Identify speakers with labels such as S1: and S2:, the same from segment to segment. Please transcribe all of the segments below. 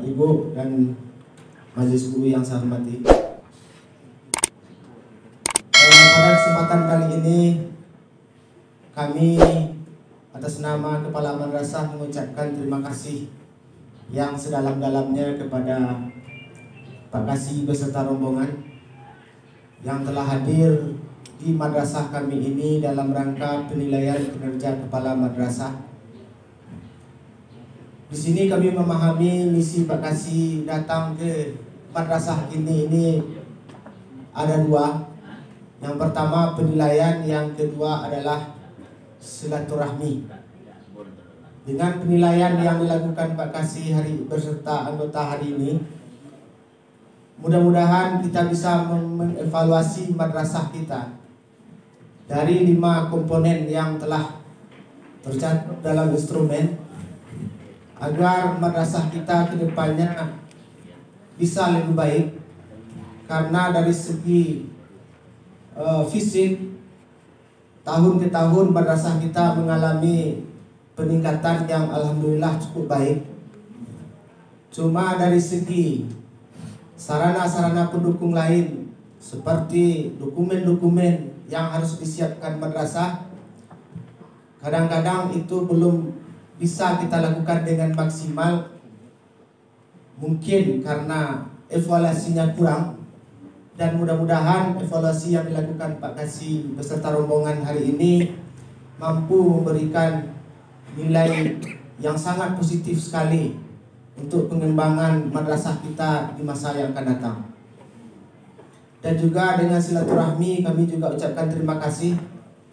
S1: Ibu dan majelis guru yang saya hormati, pada kesempatan kali ini kami atas nama Kepala Madrasah mengucapkan terima kasih yang sedalam-dalamnya kepada Pak Kasih beserta rombongan yang telah hadir di madrasah kami ini dalam rangka penilaian kinerja kepala madrasah. Di sini kami memahami misi Pak Kasih datang ke madrasah ini ada dua. Yang pertama penilaian, yang kedua adalah silaturahmi. Dengan penilaian yang dilakukan Pak Kasih beserta anggota hari ini, mudah-mudahan kita bisa mengevaluasi madrasah kita dari 5 komponen yang telah tercatat dalam instrumen, agar madrasah kita ke depannya bisa lebih baik. Karena dari segi fisik, tahun ke tahun madrasah kita mengalami peningkatan yang alhamdulillah cukup baik. Cuma dari segi sarana-sarana pendukung lain seperti dokumen-dokumen yang harus disiapkan madrasah, kadang-kadang itu belum bisa kita lakukan dengan maksimal. Mungkin karena evaluasinya kurang, dan mudah-mudahan evaluasi yang dilakukan Pak Kasih beserta rombongan hari ini mampu memberikan nilai yang sangat positif sekali untuk pengembangan madrasah kita di masa yang akan datang. Dan juga dengan silaturahmi kami juga ucapkan terima kasih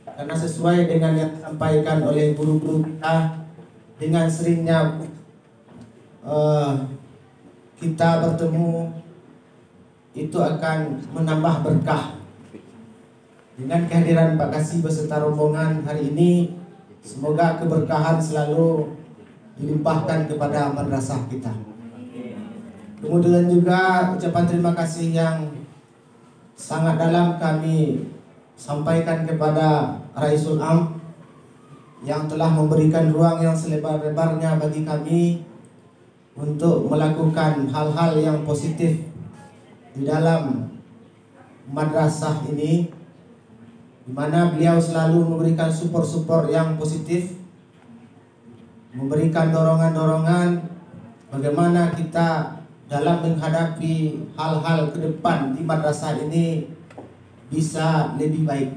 S1: karena sesuai dengan yang disampaikan oleh guru-guru kita, dengan seringnya kita bertemu itu akan menambah berkah. Dengan kehadiran Pak Kasih beserta rombongan hari ini, semoga keberkahan selalu dilimpahkan kepada madrasah kita. Kemudian juga ucapan terima kasih yang sangat dalam kami sampaikan kepada Raisul Am yang telah memberikan ruang yang selebar-lebarnya bagi kami untuk melakukan hal-hal yang positif di dalam madrasah ini, di mana beliau selalu memberikan support yang positif, memberikan dorongan-dorongan bagaimana kita dalam menghadapi hal-hal ke depan di madrasah ini bisa lebih baik.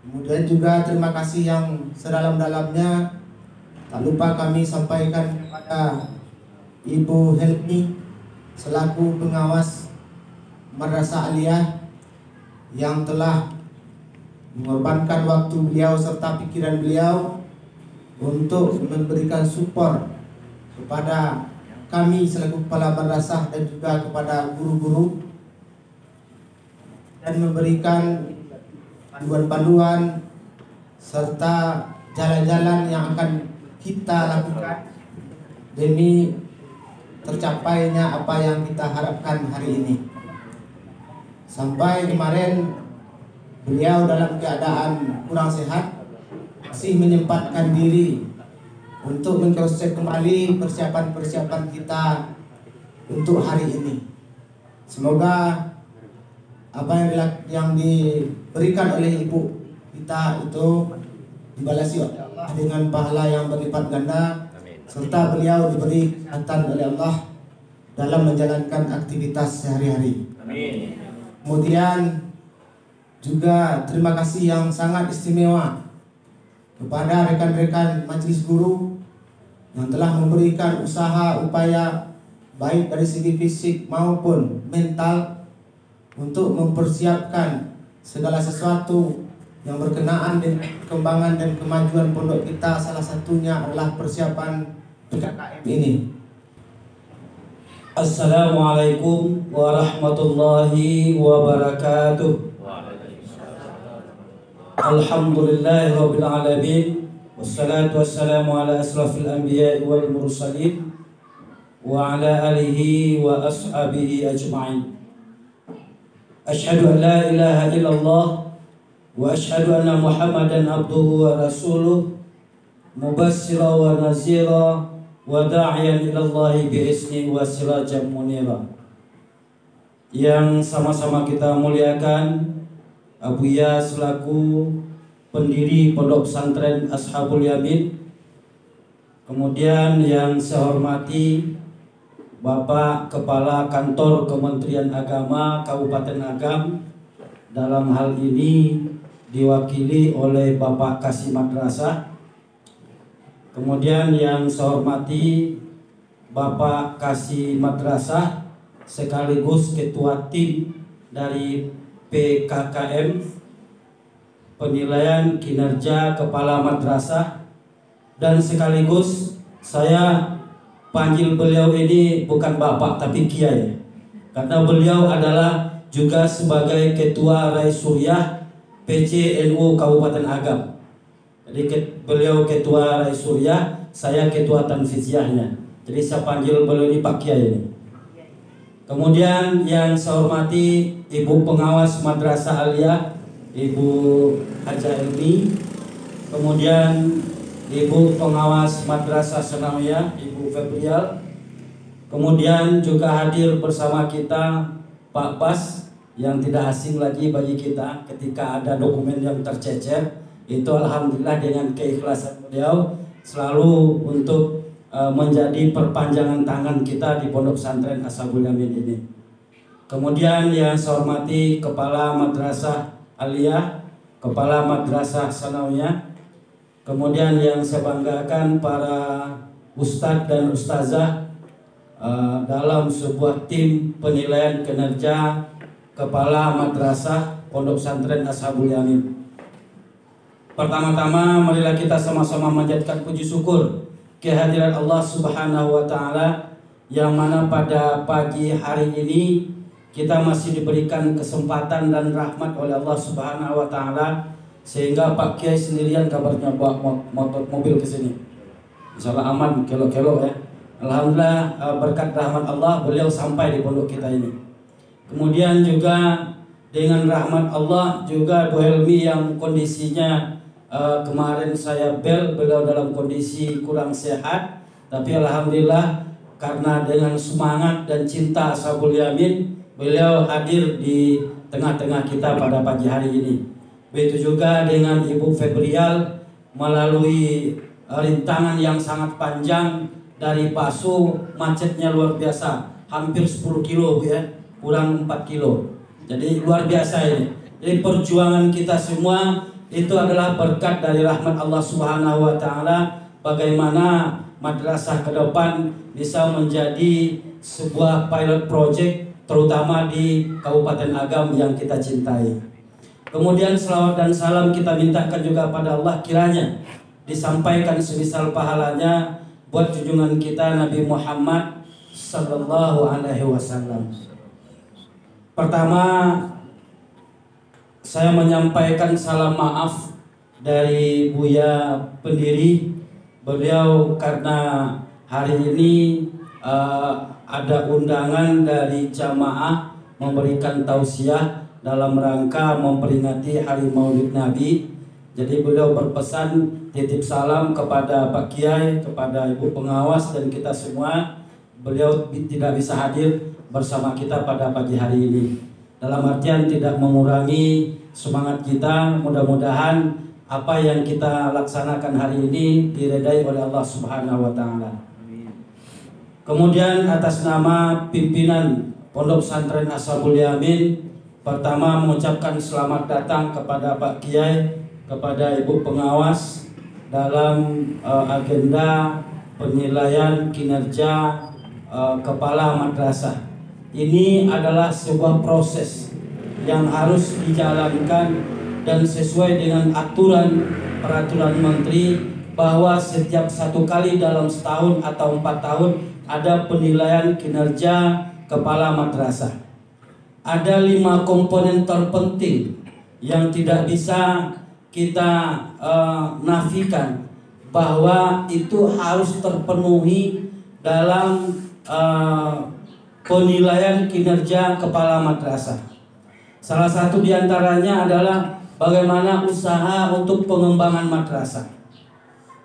S1: Kemudian juga terima kasih yang sedalam-dalamnya Tak lupa kami sampaikan kepada Ibu Helmi selaku pengawas Madrasah Aliyah yang telah mengorbankan waktu beliau serta pikiran beliau untuk memberikan support kepada kami selaku kepala madrasah dan juga kepada guru-guru, dan memberikan panduan-panduan serta jalan-jalan yang akan kita lakukan demi tercapainya apa yang kita harapkan hari ini. Sampai kemarin beliau dalam keadaan kurang sehat masih menyempatkan diri untuk mengcross-check kembali persiapan-persiapan kita untuk hari ini. Semoga apa yang diberikan oleh ibu kita itu dibalasi oleh Allah dengan pahala yang berlipat ganda. Amin. Serta beliau diberi kesehatan oleh Allah dalam menjalankan aktivitas sehari-hari. Amin. Kemudian juga terima kasih yang sangat istimewa kepada rekan-rekan majelis guru yang telah memberikan usaha upaya baik dari segi fisik maupun mental untuk mempersiapkan segala sesuatu yang berkenaan dengan perkembangan dan kemajuan pondok kita. Salah satunya adalah persiapan PKKM ini.
S2: Assalamualaikum warahmatullahi wabarakatuh. Alhamdulillahirabbil alamin. Wassalatu wassalamu ala asrafil anbiya'i wal mursalin wa ala alihi wa ashabihi ajma'in. Asyhadu an la ilaha illallah wa asyhadu anna Muhammadan abduhu wa rasuluh mubassira wa nazira wa da'iyan ilallahi bi'izni wa sirajan munira. Yang sama-sama kita muliakan Abuya selaku pendiri Pondok Pesantren Ashabul Yamin. Kemudian yang saya hormati Bapak Kepala Kantor Kementerian Agama Kabupaten Agam, dalam hal ini diwakili oleh Bapak Kasih Madrasah. Kemudian yang saya hormati Bapak Kasih Madrasah sekaligus Ketua Tim dari PKKM, penilaian kinerja Kepala Madrasah, dan sekaligus saya panggil beliau ini bukan Bapak tapi Kiai, karena beliau adalah juga sebagai Ketua Rai Suriah PCNU Kabupaten Agam. Jadi beliau Ketua Rai Suriah, saya Ketua Tanfiziahnya. Jadi saya panggil beliau ini Pak Kiai ini. Kemudian yang saya hormati Ibu Pengawas Madrasah Aliyah, Ibu Haja Elmi. Kemudian Ibu Pengawas Madrasah Sanawiyah, Ibu Febrial. Kemudian juga hadir bersama kita Pak Bas, yang tidak asing lagi bagi kita ketika ada dokumen yang tercecer. Itu alhamdulillah dengan keikhlasan beliau selalu untuk menjadi perpanjangan tangan kita di Pondok Pesantren Ashabul Yamin ini. Kemudian yang saya hormati Kepala Madrasah Aliyah, Kepala Madrasah Sanawiyah. Kemudian yang saya banggakan para ustadz dan ustazah dalam sebuah tim penilaian kinerja Kepala Madrasah Pondok Pesantren Ashabul Yamin. Pertama-tama marilah kita sama-sama menjadikan puji syukur kehadiran Allah Subhanahu wa taala, yang mana pada pagi hari ini kita masih diberikan kesempatan dan rahmat oleh Allah Subhanahu wa taala, sehingga Pak Kiai sendirian kabarnya bawa mobil ke sini. Insyaallah aman, kelo-kelo ya. Alhamdulillah berkat rahmat Allah beliau sampai di pondok kita ini. Kemudian juga dengan rahmat Allah juga Bu Helmi yang kondisinya kemarin saya beliau dalam kondisi kurang sehat, tapi alhamdulillah karena dengan semangat dan cinta Ashabul Yamin beliau hadir di tengah-tengah kita pada pagi hari ini. Begitu juga dengan Ibu Febrial melalui rintangan yang sangat panjang dari Pasu, macetnya luar biasa, hampir 10 kilo Bu ya, kurang 4 kilo. Jadi luar biasa ini. Jadi perjuangan kita semua itu adalah berkat dari rahmat Allah Subhanahu wa taala bagaimana madrasah ke depan bisa menjadi sebuah pilot project terutama di Kabupaten Agam yang kita cintai. Kemudian selawat dan salam kita mintakan juga pada Allah, kiranya disampaikan semisal pahalanya buat junjungan kita Nabi Muhammad sallallahu alaihi wasallam. Pertama, saya menyampaikan salam maaf dari Buya pendiri. Beliau karena hari ini ada undangan dari jamaah memberikan tausiah dalam rangka memperingati Hari Maulid Nabi. Jadi beliau berpesan titip salam kepada Pak Kiai, kepada Ibu Pengawas dan kita semua. Beliau tidak bisa hadir bersama kita pada pagi hari ini. Dalam artian tidak mengurangi semangat kita. Mudah-mudahan apa yang kita laksanakan hari ini diredai oleh Allah Subhanahu wa taala. Kemudian atas nama pimpinan Pondok Pesantren Ashabul Yamin, pertama mengucapkan selamat datang kepada Pak Kiai, kepada Ibu Pengawas dalam agenda penilaian kinerja kepala madrasah. Ini adalah sebuah proses yang harus dijalankan dan sesuai dengan aturan peraturan menteri bahwa setiap 1 kali dalam setahun atau 4 tahun ada penilaian kinerja kepala madrasah. Ada 5 komponen terpenting yang tidak bisa kita nafikan bahwa itu harus terpenuhi dalam penilaian kinerja kepala madrasah. Salah satu diantaranya adalah bagaimana usaha untuk pengembangan madrasah.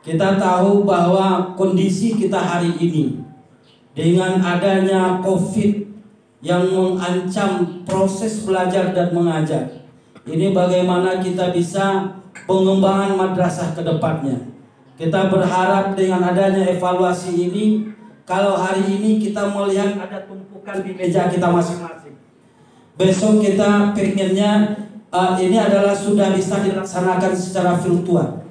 S2: Kita tahu bahwa kondisi kita hari ini dengan adanya COVID yang mengancam proses belajar dan mengajar, ini bagaimana kita bisa pengembangan madrasah ke depannya. Kita berharap dengan adanya evaluasi ini, kalau hari ini kita melihat ada tumpukan di meja kita masing-masing, besok kita pengennya ini adalah sudah bisa dilaksanakan secara virtual.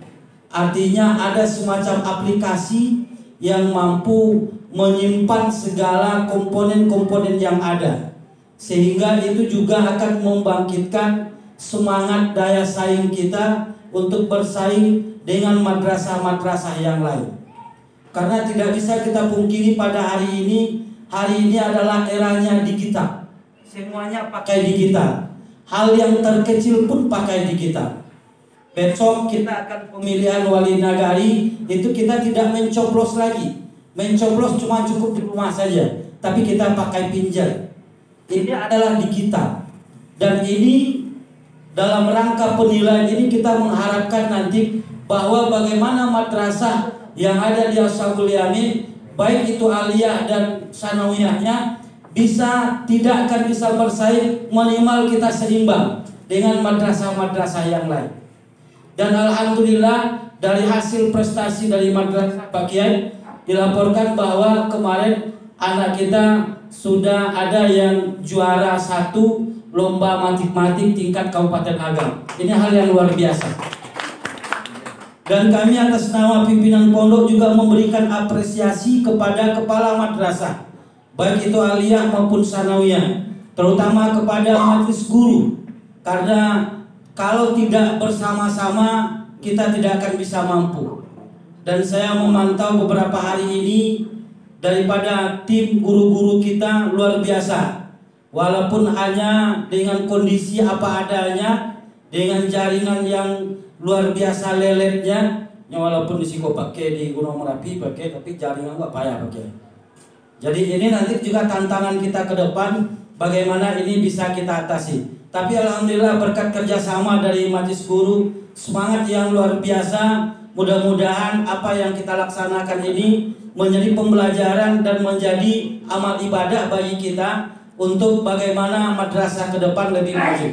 S2: Artinya ada semacam aplikasi yang mampu menyimpan segala komponen-komponen yang ada, sehingga itu juga akan membangkitkan semangat daya saing kita untuk bersaing dengan madrasah-madrasah yang lain. Karena tidak bisa kita pungkiri pada hari ini adalah eranya digital. Semuanya pakai digital. Hal yang terkecil pun pakai digital. Besok kita akan pemilihan wali nagari, itu kita tidak mencoblos lagi. Mencoblos cuma cukup di rumah saja, tapi kita pakai pinjal. Ini adalah digital. Dan ini dalam rangka penilaian ini kita mengharapkan nanti bahwa bagaimana madrasah yang ada di Ashabul Yamin, baik itu aliyah dan sanawiyahnya, tidak akan bisa bersaing, minimal kita seimbang dengan madrasah-madrasah yang lain. Dan alhamdulillah dari hasil prestasi dari madrasah Pak Kiai dilaporkan bahwa kemarin anak kita sudah ada yang juara 1 lomba matematik tingkat Kabupaten Agam. Ini hal yang luar biasa. Dan kami atas nama pimpinan pondok juga memberikan apresiasi kepada kepala madrasah, baik itu aliyah maupun sanawiyah, terutama kepada majelis guru. Karena kalau tidak bersama-sama kita tidak akan bisa mampu. Dan saya memantau beberapa hari ini daripada tim guru-guru kita luar biasa. Walaupun hanya dengan kondisi apa adanya, dengan jaringan yang luar biasa leletnya, walaupun di Siko pakai di Gunung Merapi pakai, tapi jaringan nggak payah pakai. Jadi ini nanti juga tantangan kita ke depan, bagaimana ini bisa kita atasi. Tapi alhamdulillah berkat kerjasama dari majelis guru, semangat yang luar biasa. Mudah-mudahan apa yang kita laksanakan ini menjadi pembelajaran dan menjadi amal ibadah bagi kita untuk bagaimana madrasah ke depan lebih maju.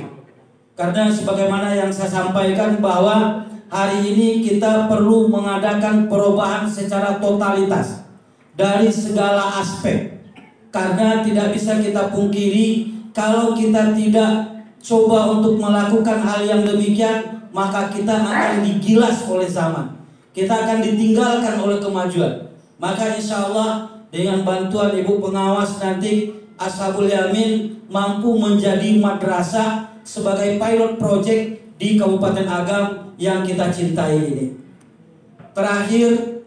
S2: Karena sebagaimana yang saya sampaikan bahwa hari ini kita perlu mengadakan perubahan secara totalitas dari segala aspek. Karena tidak bisa kita pungkiri, kalau kita tidak coba untuk melakukan hal yang demikian, maka kita akan digilas oleh zaman. kita akan ditinggalkan oleh kemajuan. Maka insya Allah dengan bantuan Ibu Pengawas nanti Ashabul Yamin mampu menjadi madrasah sebagai pilot project di Kabupaten Agam yang kita cintai ini. Terakhir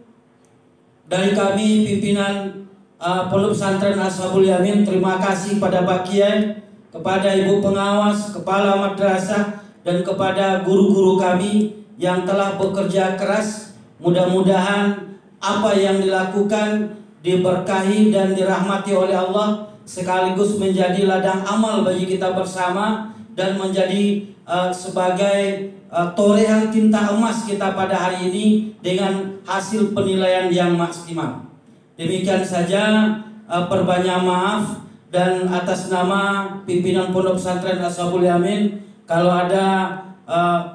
S2: dari kami pimpinan Pondok Pesantren Ashabul Yamin, terima kasih pada Pak Kiai, kepada Ibu Pengawas, Kepala Madrasah, dan kepada guru-guru kami yang telah bekerja keras. Mudah-mudahan apa yang dilakukan diberkahi dan dirahmati oleh Allah, sekaligus menjadi ladang amal bagi kita bersama dan menjadi sebagai torehan tinta emas kita pada hari ini dengan hasil penilaian yang maksimal. Demikian saja, perbanyak maaf, dan atas nama pimpinan Pondok Pesantren Ashabul Yamin, kalau ada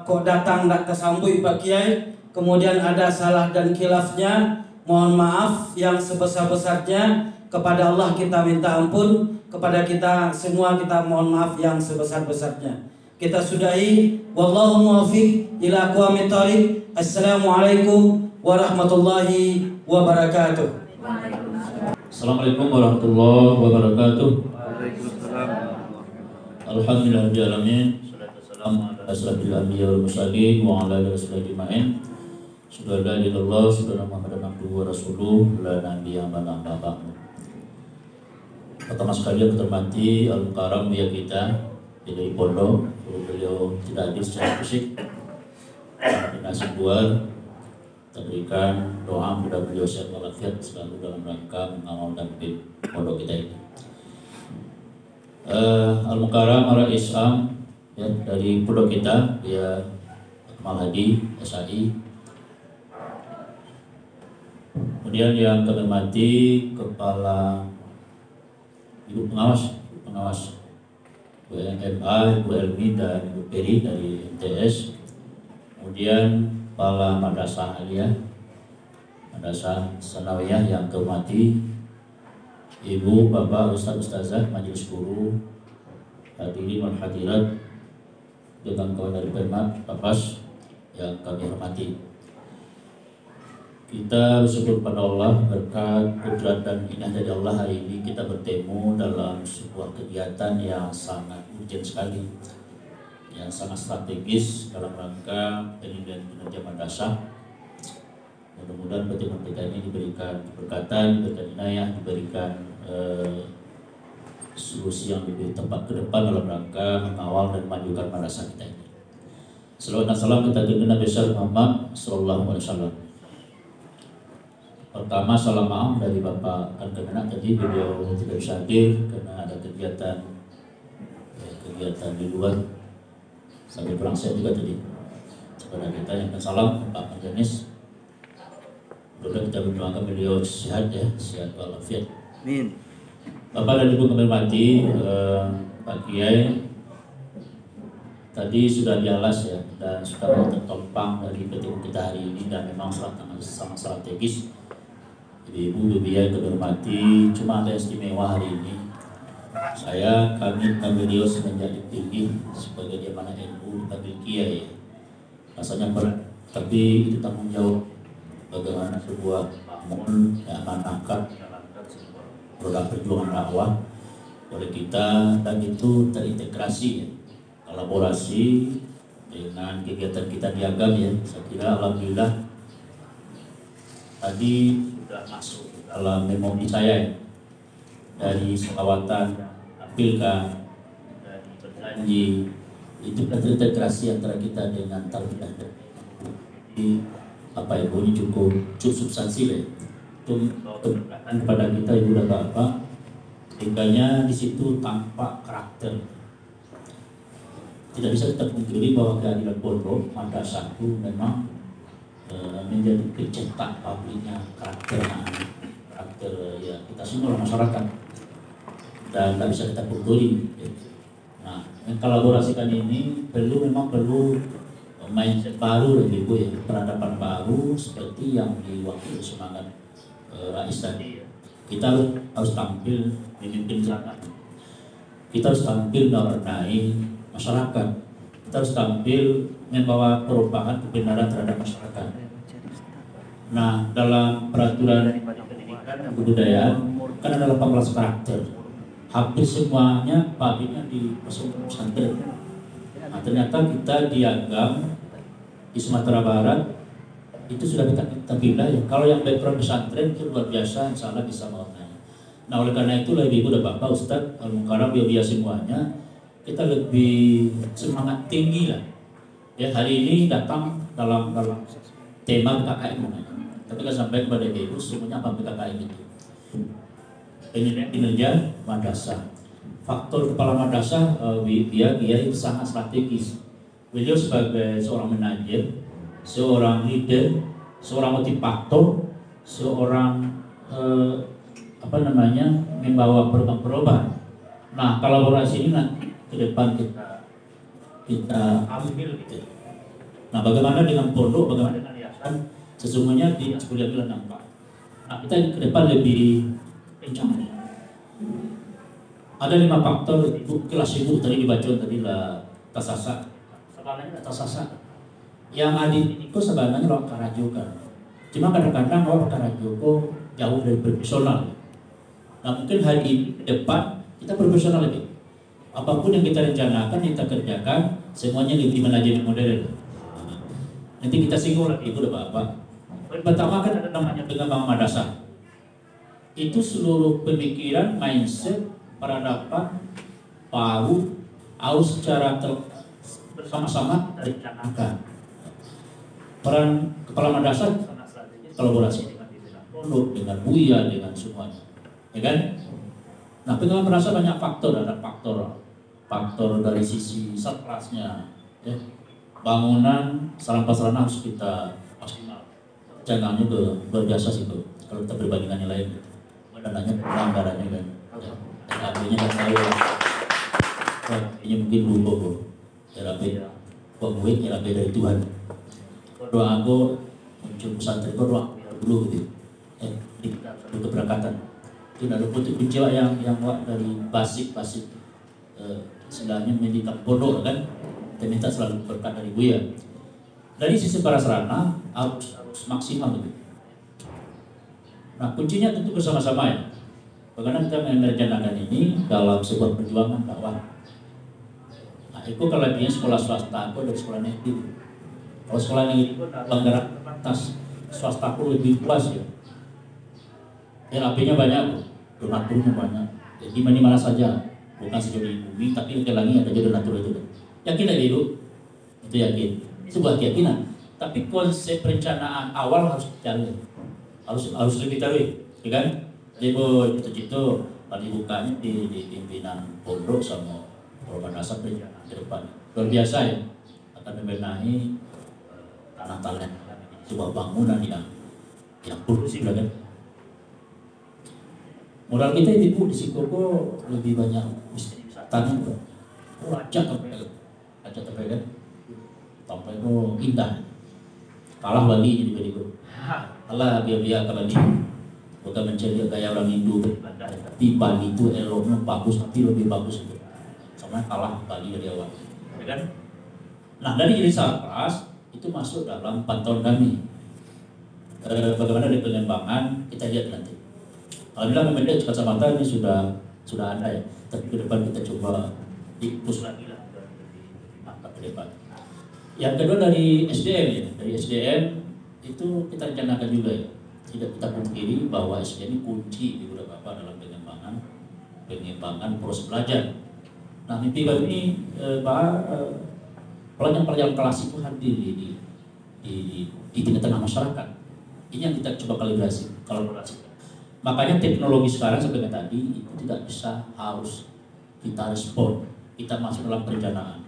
S2: kok datang tak tersambui Pak Kiai, kemudian ada salah dan khilafnya, mohon maaf yang sebesar-besarnya. Kepada Allah kita minta ampun, kepada kita semua kita mohon maaf yang sebesar-besarnya. Kita sudahi, wallahu muwaffiq ila aqwamit thoriq. Assalamualaikum warahmatullahi wabarakatuh.
S3: Assalamualaikum warahmatullahi wabarakatuh. Alhamdulillahirabbil alamin. Wassalamu ala asyrafil anbiya'i wal mursalin wa ala alihi washabihi. Subhanallah illallah subhanahu Muhammadan abduhu wa rasuluh la nabiyya ba'dahu. Pertama sekali yang terhormati Al-Mukarram ya kita dari pondok, beliau tidak hadir secara fisik, nasib luar, berikan doa mudah beliau sehat walafiat selalu dalam rangka mengawal dan pimpin pondok kita ini. Al-Mukarram Rais Am ya, dari pondok kita, dia Akmal Hadi SAI. Kemudian yang kami hormati Kepala Ibu Pengawas BNMA, Ibu Elmi dan Ibu Peri dari MTS. Kemudian Kepala Madrasah Aliyah, Madrasah Sanawiyah yang kehormati Ibu, Bapak, Ustaz, Ustazah, Majelis Guru, hadirin wal hadirat, dengan kawan dari Permat, Papas yang kami hormati. Kita bersyukur pada Allah berkat kudrat dan inah dari Allah, hari ini kita bertemu dalam sebuah kegiatan yang sangat urgent sekali, yang sangat strategis dalam rangka penilaian kinerja madrasah. Mudah-mudahan pertemuan kita ini diberikan keberkatan, diberikan inayah, diberikan solusi yang lebih tepat ke depan dalam rangka mengawal dan memajukan madrasah kita ini. Salawat dan salam kita dengan Nabi Muhammad sallallahu alaihi wasallam. Pertama, salam maaf dari Bapak Kemenak, tadi beliau tidak bisa hadir karena ada kegiatan di luar. Sambil pulang saya juga tadi. Kepada kita yang salam Pak Menjanis. Mudah-mudahan kita berdoakan beliau sehat ya, sehat walafiat. Amin. Bapak dan Ibu kami hormati, Pak Kiai tadi sudah dialas ya, dan sudah tertompang dari pertemuan kita hari ini, dan memang sangat strategis. Ibu Bia yang kami hormati, cuma ada istimewa hari ini. Kami beliau semenjak tinggi sebagai dia mana NU dipanggil Kiai. Rasanya berat, tapi itu tanggung jawab bagaimana sebuah bangun yang akan produk perjuangan dakwah oleh kita, dan itu terintegrasi ya, kolaborasi dengan kegiatan kita di Agam ya. Saya kira alhamdulillah tadi sudah masuk dalam memori saya dari selawatan, tampilkan, dari berjanji, itu terintegrasi antara kita dengan tarbiyah. Jadi apa ya, ini cukup substansi ya, itu keberkatan kepada kita Ibu dan Bapak. Tinggalnya di situ tampak karakter. Tidak bisa kita pungkiri bahwa kehadiran pondok madrasah itu memang menjadi pencetak pabriknya karakter ya kita semua masyarakat, dan tak bisa kita pungkiri. Nah, mengkolaborasikan ini memang perlu mindset baru dari Ibu ya, peradaban baru seperti yang diwakili semangat Rais tadi. Kita harus tampil memimpin zakat, kita harus tampil mewarnai masyarakat, kita harus tampil membawa perubahan kebenaran terhadap masyarakat. Nah, dalam peraturan pendidikan dan kebudayaan kan ada 18 karakter. Hampir semuanya pabriknya di pesantren. Nah, ternyata kita dianggap di Sumatera Barat itu sudah kita pindah ya. Kalau yang background pesantren itu luar biasa, insya Allah bisa mewarnai. Nah, oleh karena itu Ibu dan Bapak Ustadz Al-Mukarram biar semuanya kita lebih semangat tinggi lah. Ya, hari ini datang dalam tema PKKM namanya. Tapi kita sampaikan kepada Ibu semuanya apa PKKM itu? Kinerja madrasah. Faktor kepala madrasah dia itu sangat strategis. Beliau sebagai seorang manajer, seorang leader, seorang motivator, seorang membawa perubahan. Nah, kolaborasi ini nanti ke depan kita ambil gitu. Nah, bagaimana dengan pondok, bagaimana dengan yayasan? Sesungguhnya di kuliah kita nampak. Nah, kita ke depan lebih kencang. Ada 5 faktor kelas ibu tadi dibaca tadi lah tasasa. Sebenarnya tasasa. Yang adik itu sebenarnya orang Karajo kan. Cuma kadang-kadang orang Karajo jauh dari profesional. Nah, mungkin hari ini ke depan kita profesional lebih. Apapun yang kita rencanakan, kita kerjakan, semuanya lebih manajemen modern. Nanti kita singgung lagi Ibu dan Bapak. Pertama kan ada namanya pengembangan madrasah. Itu seluruh pemikiran, mindset, peradaban, harus secara bersama-sama direncanakan. Peran kepala madrasah sangat strategis, kolaborasi dengan pimpinan pondok, dengan buya, dengan semuanya, ya kan? Nah, pengembangan madrasah banyak faktor, ada faktor dari sisi satlasnya, ya. Bangunan, sarana harus kita maksimal. Jangannya luar biasa sih tuh, kalau kita berbandingan yang lain. Dananya anggarannya kan, terapinya kan tahu, terapinya mungkin lupa kok, terapi pengwit terapi dari Tuhan. Doa aku muncul pesantren kok doa dulu gitu, di keberangkatan. Itu ada bentuk jiwa yang dari basic istilahnya mendidik pondok kan, kita minta selalu berkat dari Buya. Dari sisi para sarana harus maksimal gitu. Nah, kuncinya tentu bersama-sama ya. Bagaimana kita merencanakan ini dalam sebuah perjuangan dakwah. Nah, itu kalau dia sekolah swasta, aku dari sekolah negeri. Kalau sekolah negeri itu anggaran terbatas, swasta aku lebih luas ya. RAP-nya banyak, donaturnya banyak. Jadi mana saja, bukan sejauh di bumi, tapi ke langit ada juga donatur itu. Yakin aja itu? Itu yakin. Ini sebuah keyakinan. Tapi konsep perencanaan awal harus dicari. Harus lebih tahu, ya kan? Jadi itu tadi bukanya di pimpinan pondok sama madrasah perencanaan ke depan. Luar biasa ya, akan membenahi tanah sebuah bangunan yang produktif, kan? Modal kita itu di Sikoko lebih banyak wisata, raja sampai kan, sampai itu indah. Kalah Bali jadi Bali. Allah biar Bali bukan mencari gaya orang Hindu, tapi Bali itu eloknya bagus, tapi lebih bagus itu. Sama kalah Bali dari awal, ya kan? Nah, dari jadi Satgas itu masuk dalam pantauan kami. Bagaimana di pengembangan kita lihat nanti. Alhamdulillah memang di kacamata ini sudah ada ya, tapi ke depan kita coba dipus lagi lah lebih mantap ke depan. Yang kedua dari SDM ya, dari SDM itu kita rencanakan juga ya. Tidak kita pungkiri bahwa SDM ini kunci di Ibu Bapak dalam pengembangan proses belajar. Nah, mimpi kami ini pelajaran kelas itu hadir di tengah-tengah masyarakat. Ini yang kita coba kolaborasi. Makanya teknologi sekarang seperti tadi itu tidak bisa harus kita respon. Kita masuk dalam perencanaan.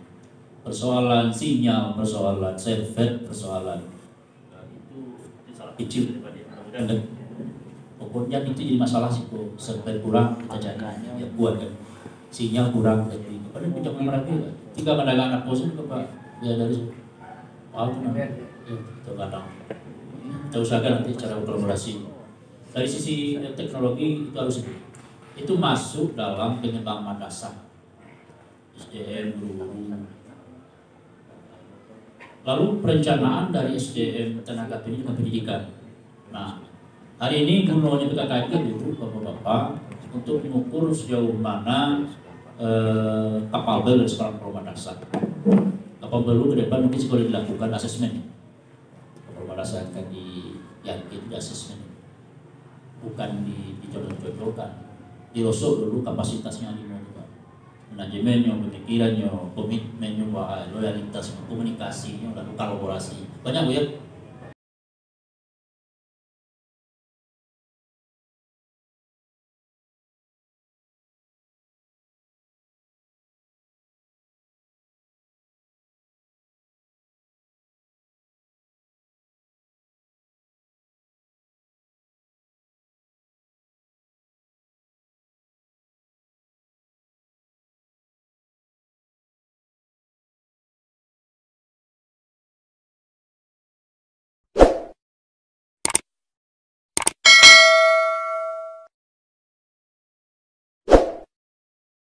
S3: Persoalan sinyal, persoalan server, persoalan itu salah kecil daripada yang pokoknya itu jadi masalah sih kok. Server kurang kita cari ya buat kan. Sinyal kurang jadi kepada puncak mereka kan. Tiga pandangan anak bosan ke Pak ya dari itu namanya terkadang kita usahakan nanti cara kolaborasi dari sisi teknologi itu masuk dalam pengembangan madrasah SDM guru. Lalu perencanaan dari SDM tenaga pendidikan. Hari ini gunanya PKKMP itu bapak-bapak untuk mengukur sejauh mana kapabel dari seorang perempuan dasar. Kapabel ke depan mungkin boleh dilakukan asesmen. Perempuan dasar akan diyakin di asesmen, bukan dicocok-cocokkan. Dirosok dulu kapasitasnya di mana, manajemennya, pemikirannya, komitmennya, loyalitasnya, komunikasinya, lalu kolaborasi. Banyak ya.